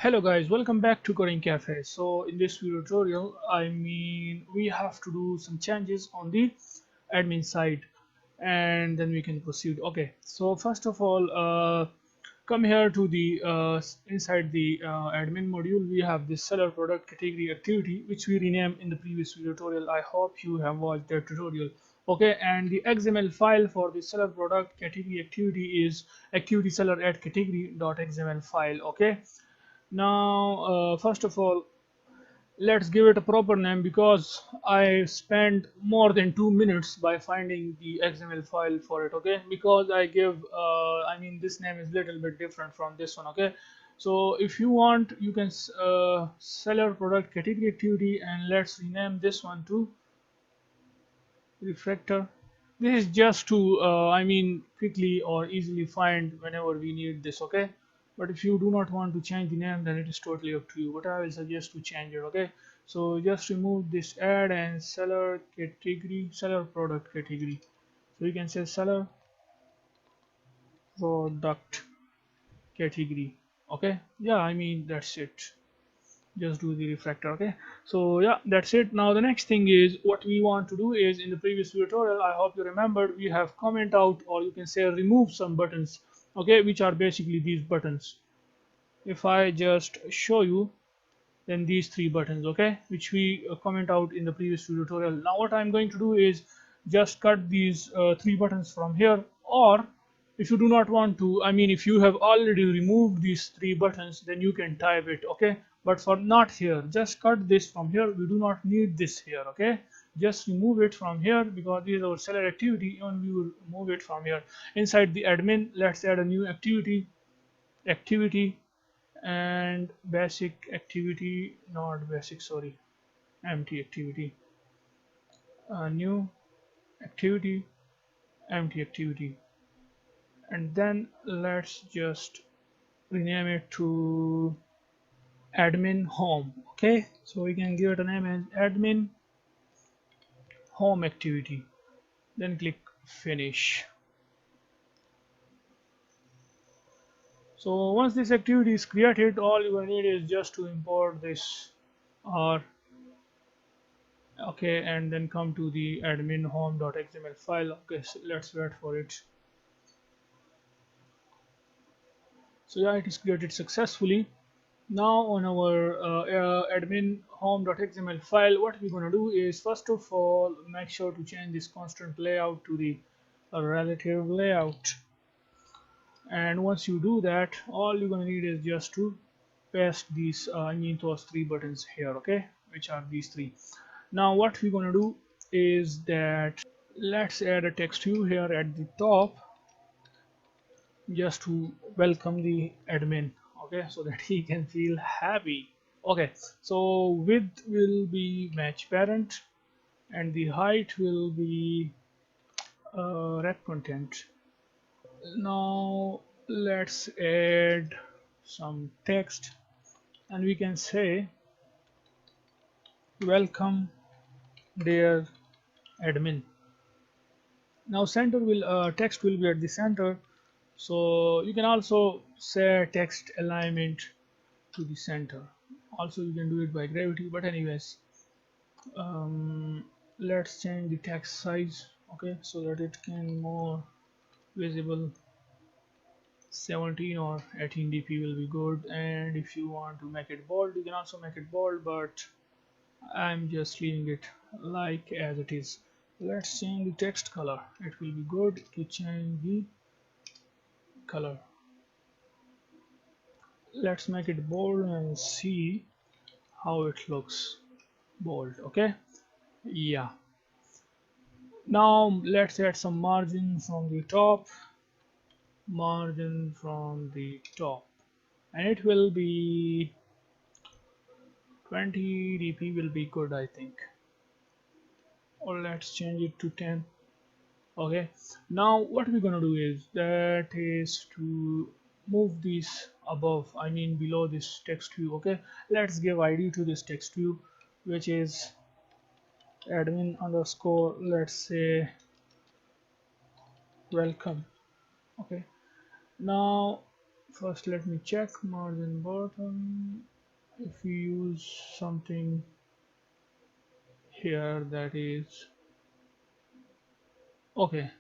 Hello guys, welcome back to Coding Cafe. So in this video tutorial, we have to do some changes on the admin side and then we can proceed. Okay, so first of all, come here to the inside the admin module. We have this seller product category activity which we renamed in the previous video tutorial. I hope you have watched that tutorial. Okay, and the XML file for the seller product category activity is activity seller at category.xml file. Okay, now first of all, let's give it a proper name because I spent more than 2 minutes by finding the XML file for it. Okay, because this name is little bit different from this one. Okay, so if you want, you can seller product category activity, and let's rename this one to refactor. This is just to quickly or easily find whenever we need this. Okay, but if you do not want to change the name, then it is totally up to you, but I will suggest to change it. Okay, so just remove this add and seller category, seller product category, so you can say seller product category. Okay, yeah, that's it. Just do the refactor. Okay, so yeah, that's it. Now the next thing is, what we want to do is, in the previous tutorial, I hope you remembered, we have comment out, or you can say remove some buttons. Okay, which are basically these buttons. If I just show you, then these three buttons, okay, which we comment out in the previous tutorial. Now what I'm going to do is just cut these three buttons from here, or if you do not want to, if you have already removed these three buttons, then you can type it. Okay, but for not here, just cut this from here. We do not need this here. Okay, just remove it from here because this is our seller activity, and we will remove it from here. Inside the admin, let's add a new activity and basic activity, not basic, sorry, empty activity, new activity, empty activity, and then let's just rename it to admin home. Okay, so we can give it a name as admin home activity, then click finish. So once this activity is created, all you will need is just to import this or okay, and then come to the admin home.xml file. Okay, so let's wait for it. So yeah, it is created successfully. Now on our admin home.xml file, what we're going to do is, first of all, make sure to change this constant layout to the relative layout. And once you do that, all you're going to need is just to paste these those three buttons here. Okay, which are these three. Now what we're going to do is that let's add a text view here at the top, just to welcome the admin. Okay, so that he can feel happy. Okay, so width will be match parent, and the height will be wrap content. Now let's add some text, and we can say welcome dear admin. Now center will text will be at the center, so you can also say text alignment to the center. Also you can do it by gravity, but anyways, let's change the text size, okay, so that it can more visible. 17 or 18 dp will be good, and if you want to make it bold, you can also make it bold, but I'm just leaving it like as it is. Let's change the text color. It will be good to change the color. Let's make it bold and see how it looks bold. Okay, yeah. Now let's add some margin from the top, and it will be 20 dp will be good, I think, or let's change it to 10. Okay, now what we're gonna do is to move these above, below this text view. Okay, let's give id to this text view, which is admin underscore, let's say, welcome. Okay, now First let me check margin bottom. If we use something here that is okay.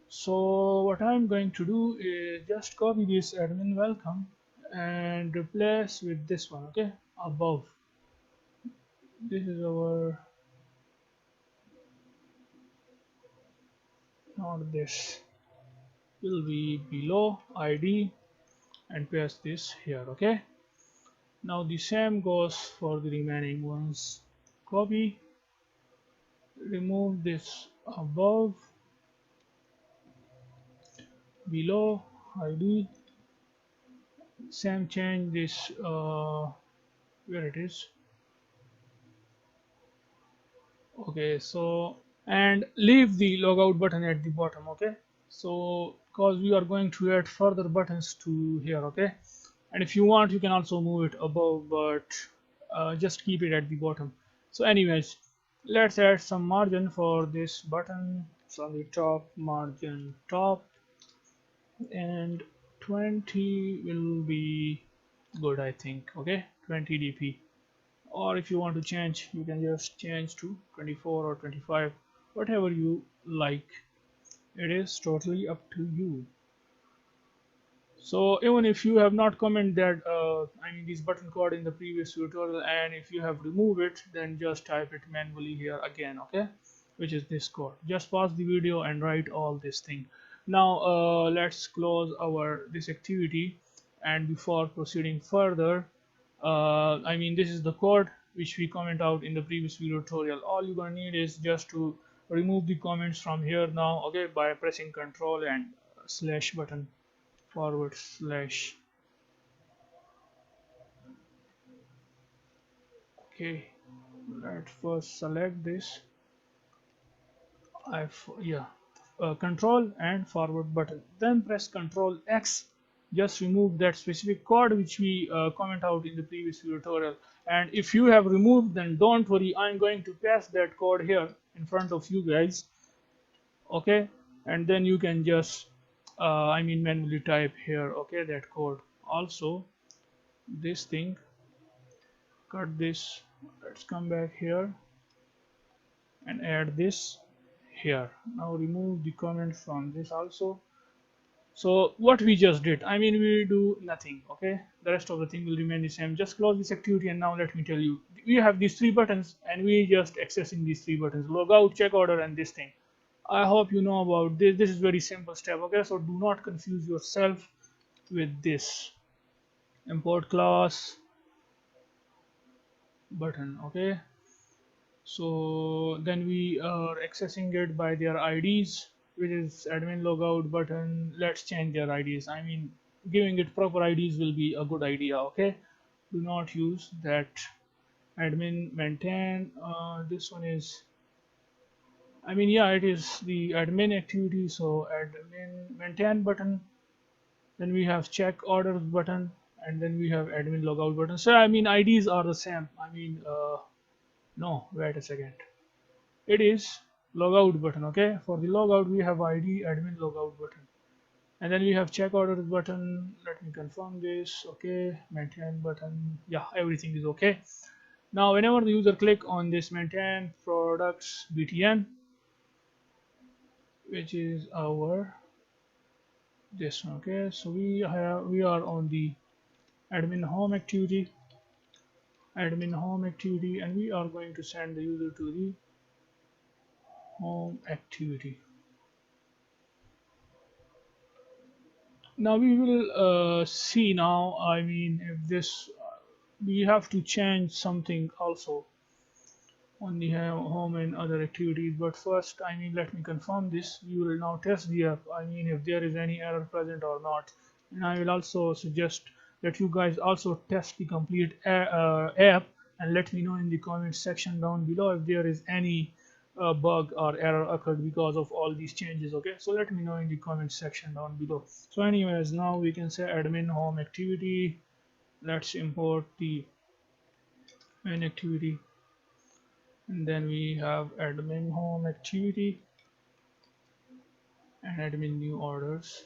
So what I'm going to do is just copy this admin welcome and replace with this one, okay, above. This is our, not this, will be below id and paste this here, okay. Now the same goes for the remaining ones. Copy, remove this above, below id, same change this where it is, okay. So and leave the logout button at the bottom, okay. So because we are going to add further buttons to here, okay, and if you want you can also move it above, but just keep it at the bottom. So anyways, let's add some margin for this button. So on the top, margin top, and 20 will be good, I think, okay, 20 dp. Or if you want to change you can just change to 24 or 25, whatever you like. It is totally up to you. So even if you have not commented that I mean this button code in the previous tutorial, and if you have removed it, then just type it manually here again, okay, which is this code. Just pause the video and write all this thing. Now let's close our this activity, and before proceeding further, I mean this is the code which we comment out in the previous video tutorial. All you're gonna need is just to remove the comments from here now, okay, by pressing Control and slash button forward slash, okay. Let's first select this, yeah, Control and forward button, then press Control X. Just remove that specific code which we comment out in the previous tutorial. And if you have removed, then don't worry, I'm going to paste that code here in front of you guys, okay. And then you can just I mean manually type here, okay, that code. Also this thing, cut this. Let's come back here and add this here. Now remove the comment from this also. So what we just did, I mean we do nothing, okay, the rest of the thing will remain the same. Just close this activity, and now let me tell you, we have these three buttons and we just accessing these three buttons: logout, check order, and this thing. I hope you know about this. This is very simple step, okay. So do not confuse yourself with this import class button, okay. So then we are accessing it by their IDs, which is admin logout button. Let's change their IDs. I mean, giving it proper IDs will be a good idea, okay. Do not use that admin maintain. This one is, I mean, yeah, it is the admin activity. So admin maintain button. Then we have check orders button, and then we have admin logout button. So I mean, IDs are the same. I mean, no, wait a second. It is logout button, okay. For the logout we have id admin logout button, and then we have check orders button. Let me confirm this, okay. Maintain button, yeah, everything is okay. Now whenever the user click on this maintain products btn, which is our this one, okay. So we are on the admin home activity, and we are going to send the user to the home activity. Now we will see now, I mean if this we have to change something also on the home and other activities, but first, I mean, let me confirm this. We will now test the app, I mean if there is any error present or not. And I will also suggest that you guys also test the complete app, and let me know in the comment section down below if there is any bug or error occurred because of all these changes, okay. So let me know in the comment section down below. So anyways, now we can say admin home activity. Let's import the main activity, and then we have admin home activity and admin new orders.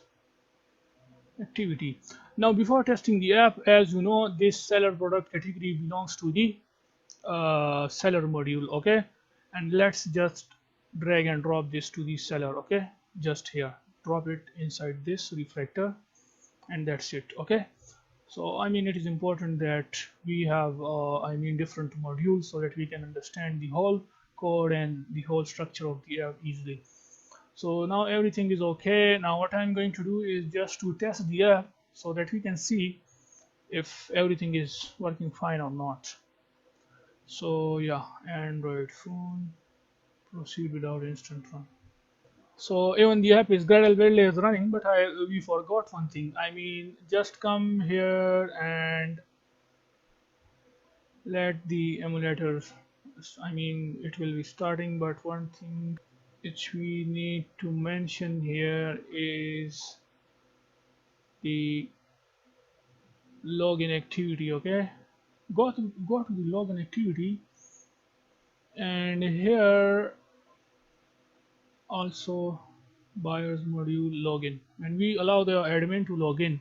activity. Now before testing the app, as you know, this seller product category belongs to the seller module, okay? And let's just drag and drop this to the seller, okay? Just here, drop it inside this refactor, and that's it, okay? So I mean, it is important that we have I mean, different modules so that we can understand the whole code and the whole structure of the app easily. So now everything is okay. Now what I'm going to do is just to test the app so that we can see if everything is working fine or not. So yeah, Android phone, proceed without instant run. So even the app is Gradle is running, but we forgot one thing. I mean, just come here and let the emulator, I mean, it will be starting, but one thing which we need to mention here is the login activity, okay? Go to the login activity, and here also buyers module login, and we allow the admin to log in.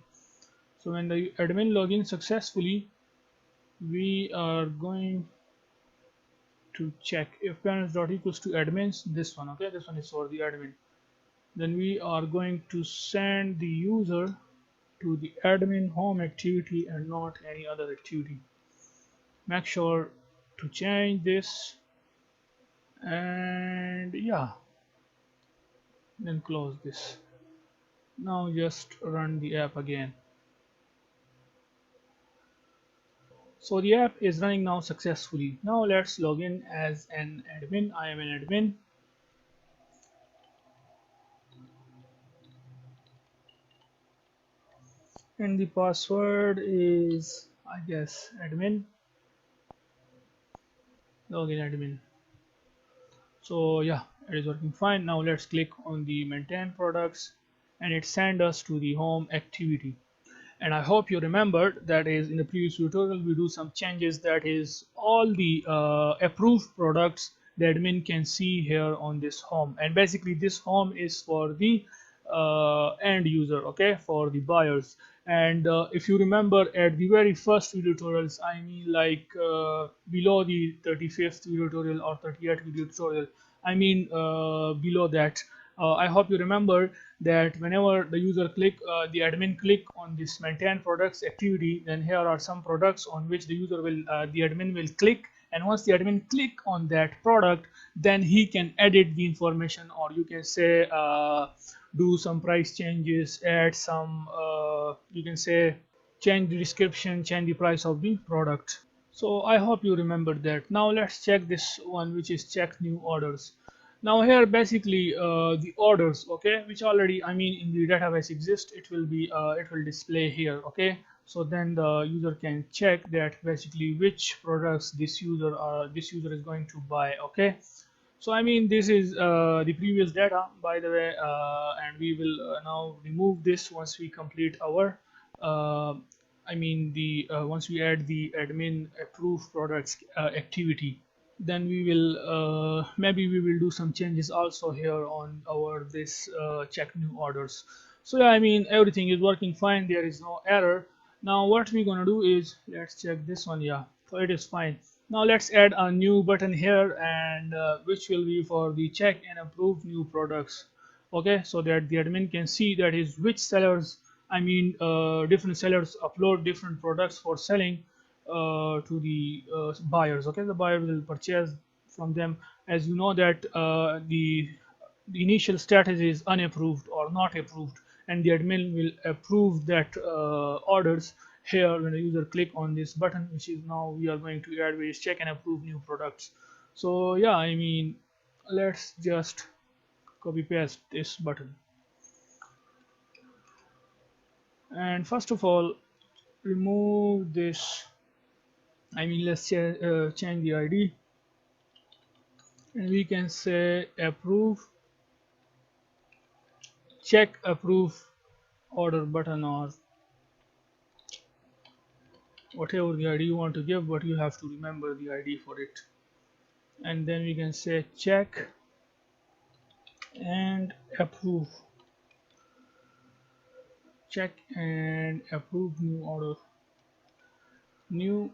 So when the admin login successfully, we are going to check if parents dot equals to admins, this one, okay, this one is for the admin. Then we are going to send the user to the admin home activity and not any other activity. Make sure to change this, and yeah, then close this. Now just run the app again. So the app is running now successfully. Now let's log in as an admin. I am an admin, and the password is, I guess, admin, login admin. So yeah, it is working fine. Now let's click on the maintain products, and it send us to the home activity. And I hope you remembered that is in the previous tutorial we do some changes, that is all the approved products the admin can see here on this home. And basically this home is for the end user, okay, for the buyers. And if you remember at the very first video tutorials, I mean, like below the 35th video tutorial or 38th video tutorial, I mean below that, I hope you remember that whenever the user the admin click on this maintain products activity, then here are some products on which the user will, the admin will click, and once the admin click on that product, then he can edit the information, or you can say do some price changes, add some, you can say change the description, change the price of the product. So I hope you remember that. Now let's check this one, which is check new orders. Now here basically the orders, okay, which already, I mean, in the database exist, it will be it will display here, okay. So then the user can check that basically which products this user is going to buy, okay. So I mean, this is the previous data, by the way, and we will now remove this once we complete our uh, I mean the once we add the admin approved products activity. Then we will maybe we will do some changes also here on our this check new orders. So yeah, I mean, everything is working fine, there is no error. Now what we're gonna do is, let's check this one. Yeah, so it is fine. Now let's add a new button here, and which will be for the check and approve new products, okay, so that the admin can see that is which sellers, I mean different sellers upload different products for selling to the buyers, okay. The buyer will purchase from them. As you know that the initial status is unapproved or not approved, and the admin will approve that orders here when the user click on this button, which is now we are going to add, which is check and approve new products. So yeah, I mean, let's just copy paste this button, and first of all remove this, I mean, let's change the ID, and we can say approve, check approve order button, or whatever the ID you want to give, but you have to remember the ID for it. And then we can say check and approve. check and approve new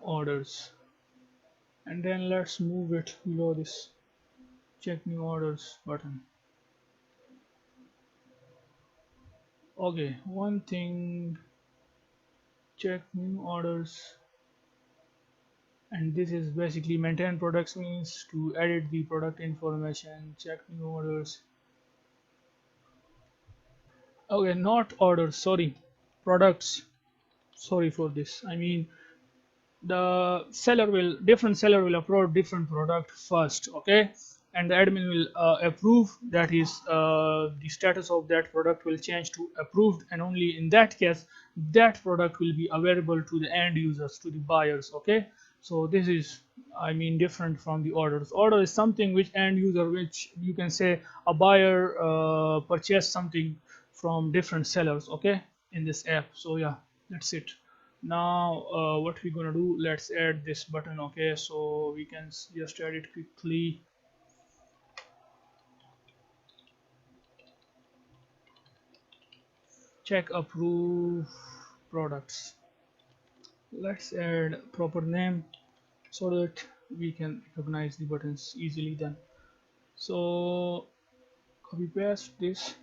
orders, and then let's move it below this check new orders button. Okay, one thing, check new orders, and this is basically maintain products means to edit the product information. Check new orders. Okay, not orders, sorry, products. Sorry for this. I mean, the seller will different seller will upload different product first, okay, and the admin will approve. That is, the status of that product will change to approved, and only in that case that product will be available to the end users, to the buyers, okay. So this is, I mean, different from the orders. Order is something which end user, which you can say a buyer purchased something from different sellers, okay, in this app. So yeah, that's it. Now what we're gonna do, let's add this button, okay. So we can just add it quickly. Check approve products. Let's add proper name so that we can recognize the buttons easily then. So copy paste this,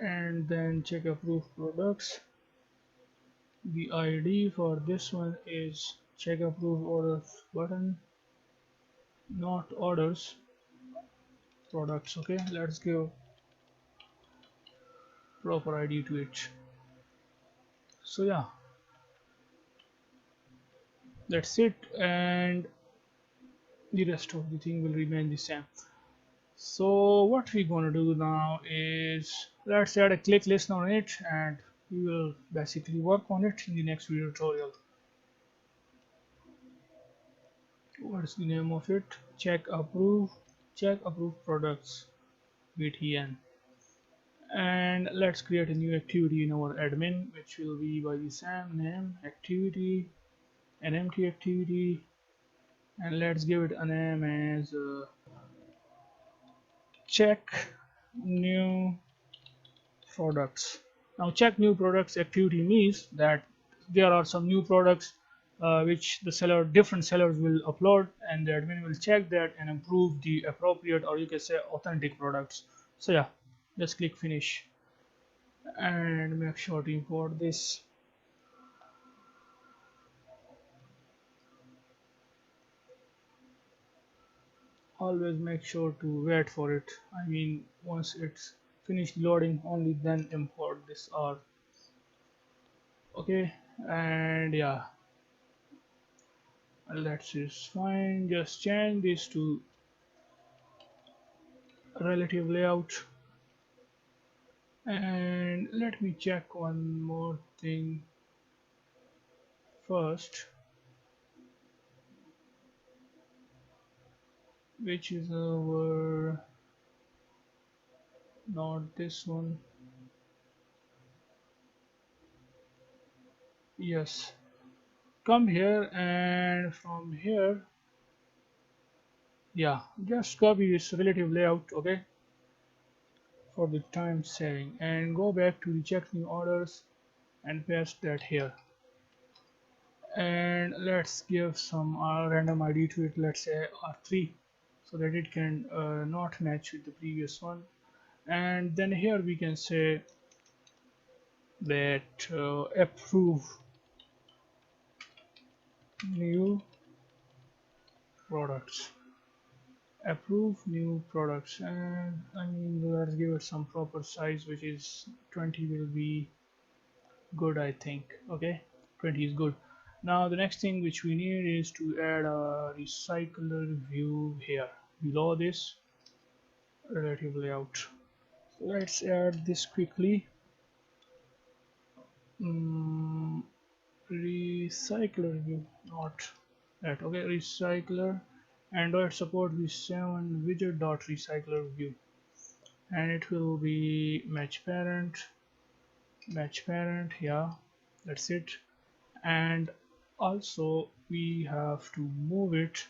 and then check approve products. The ID for this one is check approve orders button, not orders, products, okay. Let's give proper ID to it. So yeah, that's it, and the rest of the thing will remain the same. So what we're gonna do now is let's add a click list on it, and we will basically work on it in the next video tutorial. What's the name of it? Check approve products btn, and let's create a new activity in our admin, which will be by the same name, activity, an empty activity, and let's give it a name as check new products. Now check new products activity means that there are some new products which the different sellers will upload, and the admin will check that and approve the appropriate, or you can say authentic products. So yeah, just click finish and make sure to import this. Always make sure to wait for it. I mean, once it's finished loading, only then import this or okay. And yeah, that is fine. Just change this to relative layout, and let me check one more thing first, which is our, not this one, yes. Come here, and from here, yeah, just copy this relative layout, okay, for the time saving, and go back to the check new orders and paste that here. And let's give some random ID to it, let's say R3, so that it can not match with the previous one. And then here we can say that approve new products, approve new products, and I mean, let's give it some proper size, which is 20 will be good, I think. Okay, 20 is good. Now the next thing which we need is to add a recycler view here below this relative layout. So let's add this quickly. mm, Recycler view, not that, okay. Recycler Android support v7 widget dot recycler view, and it will be match parent, yeah, that's it. And also we have to move it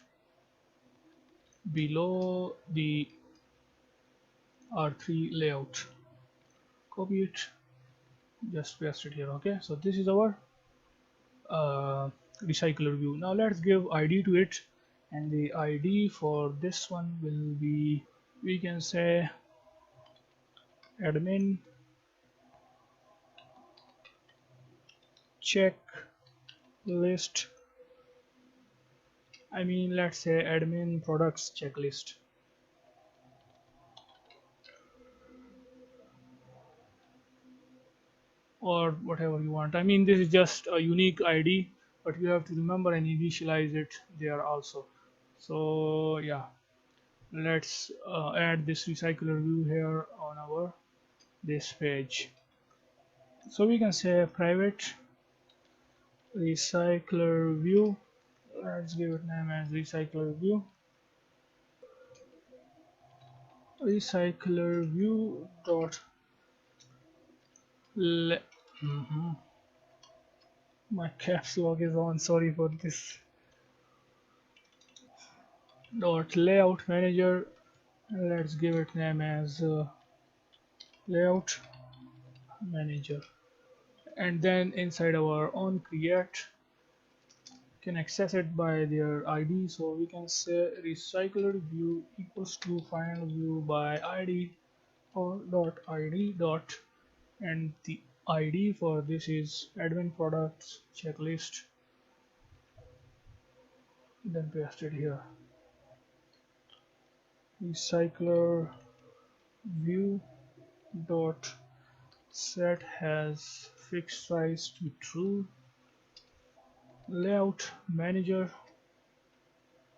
below the R3 layout. copy it, just paste it here. Okay, so this is our uh, recycler view. Now let's give ID to it, and the ID for this one will be, we can say, admin checklist. I mean, let's say admin products checklist, or whatever you want. I mean, this is just a unique ID, but you have to remember and initialize it there also. So yeah, let's add this recycler view here on our this page. So we can say private recycler view. Let's give it name as recycler view. Recycler view dot le Mhm. My caps lock is on, sorry for this. Dot layout manager. Let's give it name as layout manager. And then inside our own create, can access it by their ID. So we can say recycler view equals to find view by ID, or dot ID dot, and the ID for this is admin products checklist, then paste it here. Recycler view dot set has fixed size to true. Layout manager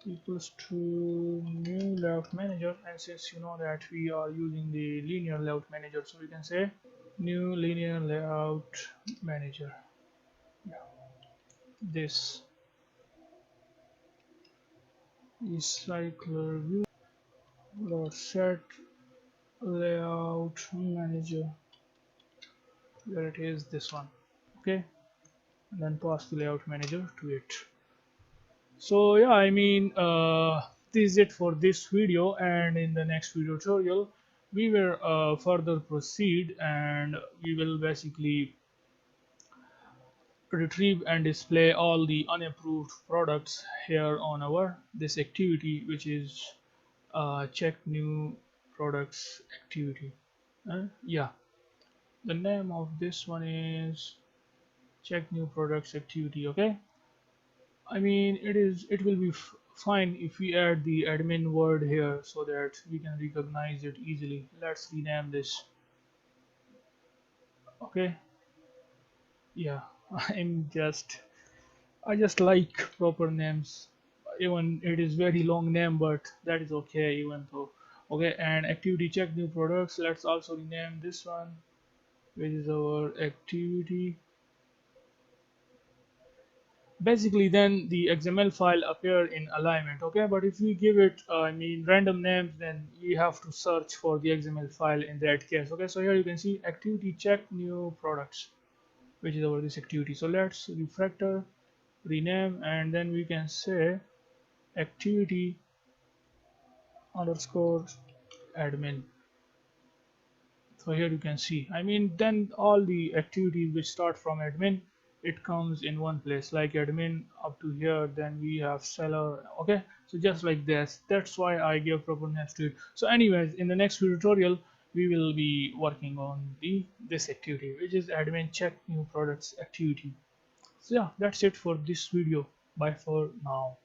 equals to new layout manager, and since you know that we are using the linear layout manager, so we can say new linear layout manager. Yeah. This recycler view dot set layout manager, where it is this one. Okay, and then pass the layout manager to it. So yeah, I mean, this is it for this video, and in the next video tutorial we will further proceed, and we will basically retrieve and display all the unapproved products here on our this activity, which is check new products activity. Yeah, the name of this one is check new products activity. Okay, I mean, it will be fine if we add the admin word here so that we can recognize it easily. Let's rename this. Okay, yeah. I'm just I just like proper names, even it is very long name, but that is okay even though. Okay, and activity check new products. Let's also rename this one, which is our activity. Basically then the XML file appear in alignment. Okay, but if we give it I mean random names, then we have to search for the XML file in that case. Okay, so here you can see activity check new products, which is our this activity. So let's refactor, rename, and then we can say activity underscore admin. So here you can see, I mean, then all the activities which start from admin, it comes in one place, like admin up to here, then we have seller. Okay, so just like this, that's why I give proper names to it. So anyways, in the next tutorial we will be working on the this activity, which is admin check new products activity. So yeah, that's it for this video. Bye for now.